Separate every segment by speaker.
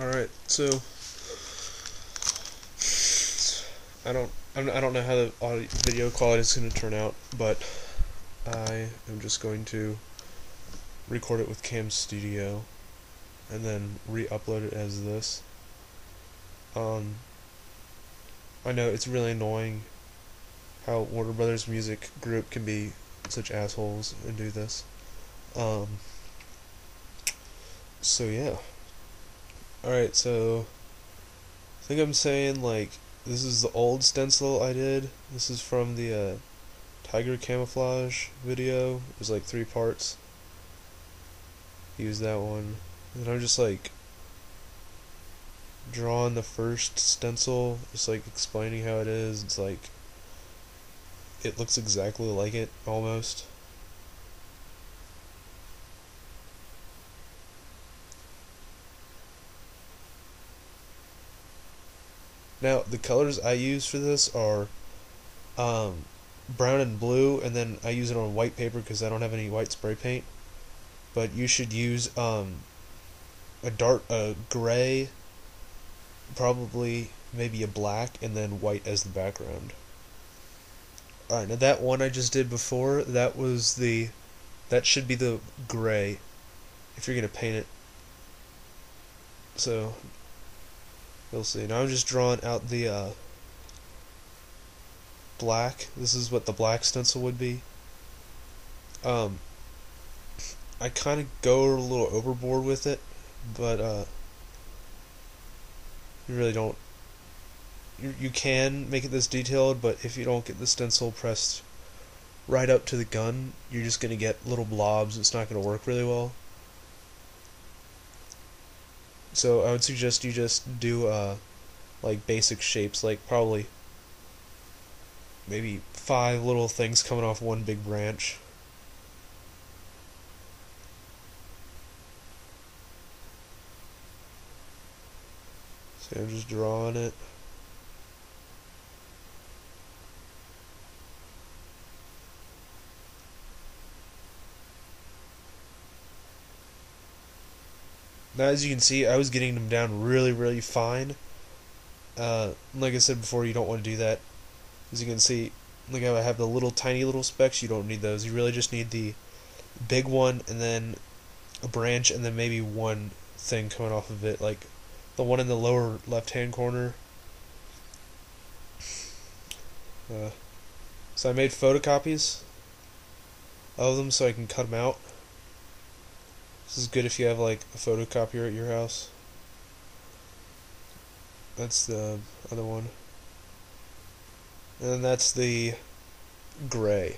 Speaker 1: Alright, so I don't know how the audio, video quality is going to turn out, but I am just going to record it with Cam Studio and then re-upload it as this. I know it's really annoying how Warner Brothers Music Group can be such assholes and do this. So yeah. Alright, so I think I'm saying like this is the old stencil I did. This is from the tiger camouflage video. It was like 3 parts. Use that one. And I'm just like drawing the first stencil, just like explaining how it is. It's like it looks exactly like it almost. Now the colors I use for this are brown and blue, and then I use it on white paper because I don't have any white spray paint. But you should use a gray, probably maybe a black, and then white as the background. Alright, now that one I just did before, that should be the gray if you're gonna paint it. So you'll see. Now I'm just drawing out the black. This is what the black stencil would be. I kind of go a little overboard with it, but you really don't. You can make it this detailed, but if you don't get the stencil pressed right up to the gun, you're just gonna get little blobs. It's not gonna work really well. So I would suggest you just do like basic shapes, like probably maybe 5 little things coming off one big branch. So I'm just drawing it. Now, as you can see, I was getting them down really, really fine. Like I said before, you don't want to do that. As you can see, look how I have the little tiny little specks. You don't need those. You really just need the big one, and then a branch, and then maybe one thing coming off of it, like the one in the lower left-hand corner. So I made photocopies of them so I can cut them out. This is good if you have like a photocopier at your house. That's the other one. And then that's the gray.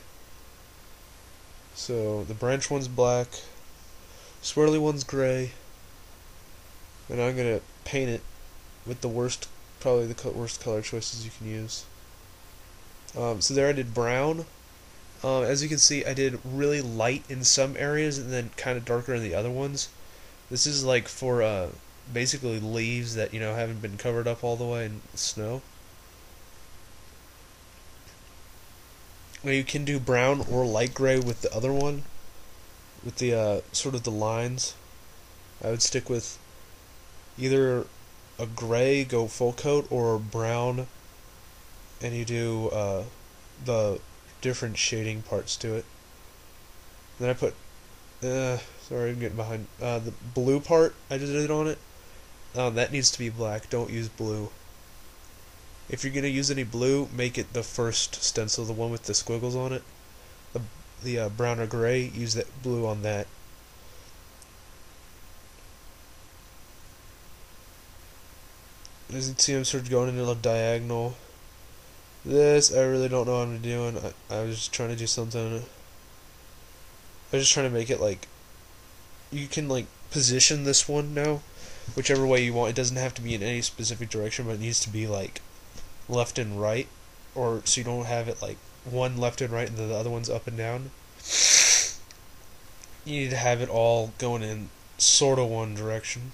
Speaker 1: So the branch one's black, swirly one's gray, and I'm gonna paint it with the worst, probably the worst color choices you can use. So there I did brown. As you can see, I did really light in some areas and then kind of darker in the other ones. This is like for basically leaves that haven't been covered up all the way in snow. Now you can do brown or light gray with the other one, with the sort of the lines. I would stick with either a gray, go full coat, or brown, and you do the different shading parts to it. Then I put, sorry, I'm getting behind. The blue part I just did on it. That needs to be black. Don't use blue. If you're gonna use any blue, make it the first stencil, the one with the squiggles on it. The brown or gray, use that blue on that. As you can see, I'm sort of going into a diagonal. This, I really don't know what I'm doing. I was just trying to do something. I was just trying to make it like, you can like position this one now, whichever way you want. It doesn't have to be in any specific direction, but it needs to be like left and right, or so you don't have it like one left and right and the other one's up and down. You need to have it all going in sort of one direction.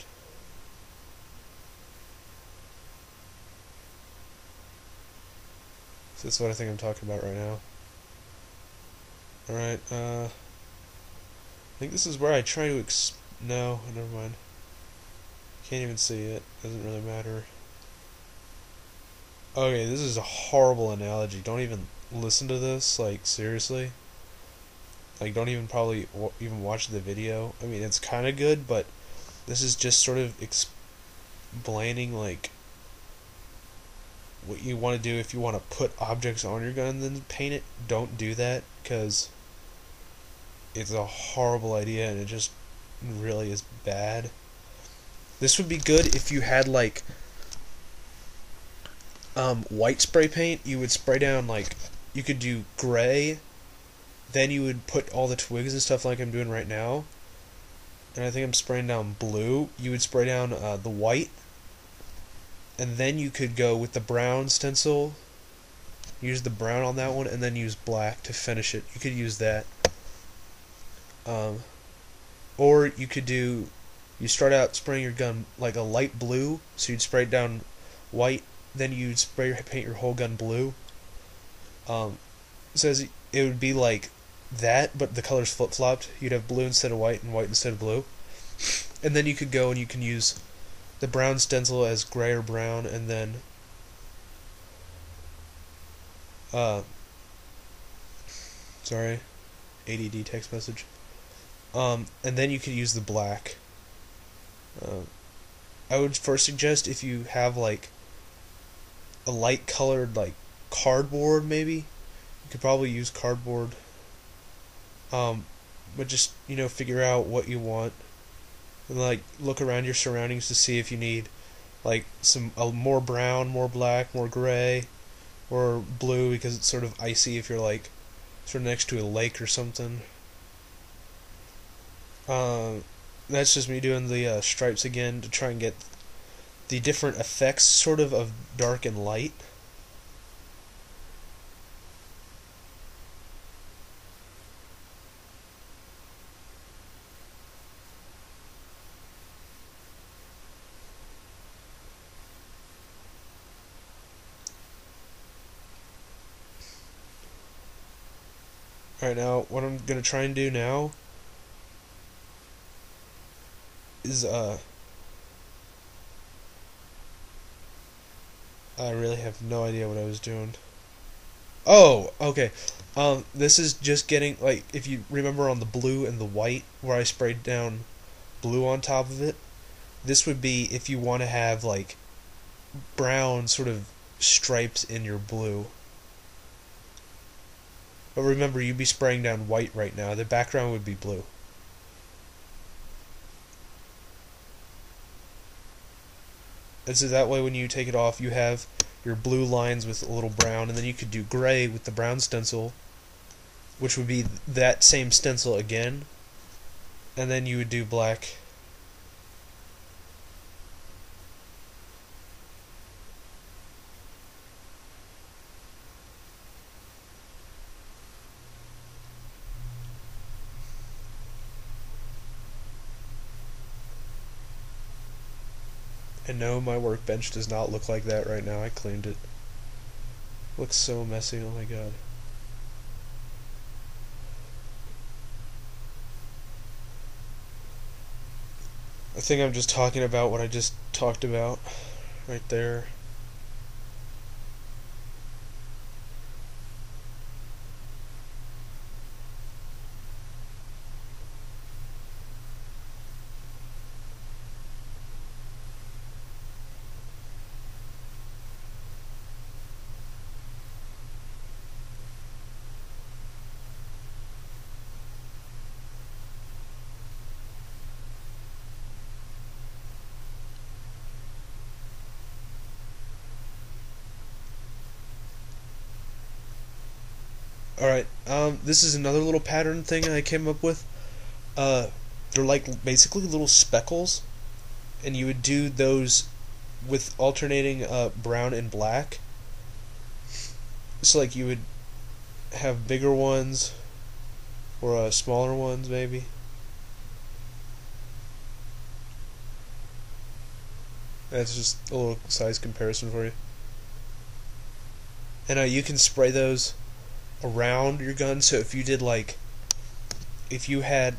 Speaker 1: So that's what I think I'm talking about right now. Alright, I think this is where I try to no, never mind. Can't even see it. Doesn't really matter. Okay, this is a horrible analogy. Don't even listen to this. Like, seriously. Like, don't even probably even watch the video. I mean, it's kind of good, but this is just sort of explaining, like, what you want to do if you want to put objects on your gun and then paint it. Don't do that, because it's a horrible idea and it just really is bad. This would be good if you had, like, white spray paint. You would spray down, like, you could do gray, then you would put all the twigs and stuff like I'm doing right now, and I think I'm spraying down blue. You would spray down the white, and then you could go with the brown stencil, use the brown on that one, and then use black to finish it. You could use that. Or you could do, you start out spraying your gun like a light blue, so you'd spray it down white, then you'd paint your whole gun blue. It says it would be like that, but the colors flip-flopped. You'd have blue instead of white and white instead of blue. And then you could go and you can use the brown stencil as gray or brown, and then sorry, ADD text message. And then you could use the black. I would first suggest, if you have like a light colored, like cardboard, maybe you could probably use cardboard. But just, figure out what you want, and like look around your surroundings to see if you need like some more brown, more black, more gray, or blue, because it's sort of icy if you're like sort of next to a lake or something. That's just me doing the stripes again to try and get the different effects sort of dark and light. Alright, now what I'm gonna try and do now is I really have no idea what I was doing. Oh, okay. This is just getting, like, if you remember on the blue and the white where I sprayed down blue on top of it, this would be if you want to have like brown sort of stripes in your blue. But remember, you'd be spraying down white right now. The background would be blue. And so that way when you take it off, you have your blue lines with a little brown, and then you could do gray with the brown stencil, which would be that same stencil again, and then you would do black. And no, my workbench does not look like that right now. I cleaned it. Looks so messy, oh my god. I think I'm just talking about what I just talked about right there. Alright, this is another little pattern thing I came up with. They're like basically little speckles, and you would do those with alternating brown and black. So like you would have bigger ones or smaller ones maybe. That's just a little size comparison for you. And you can spray those around your gun, so if you did like, if you had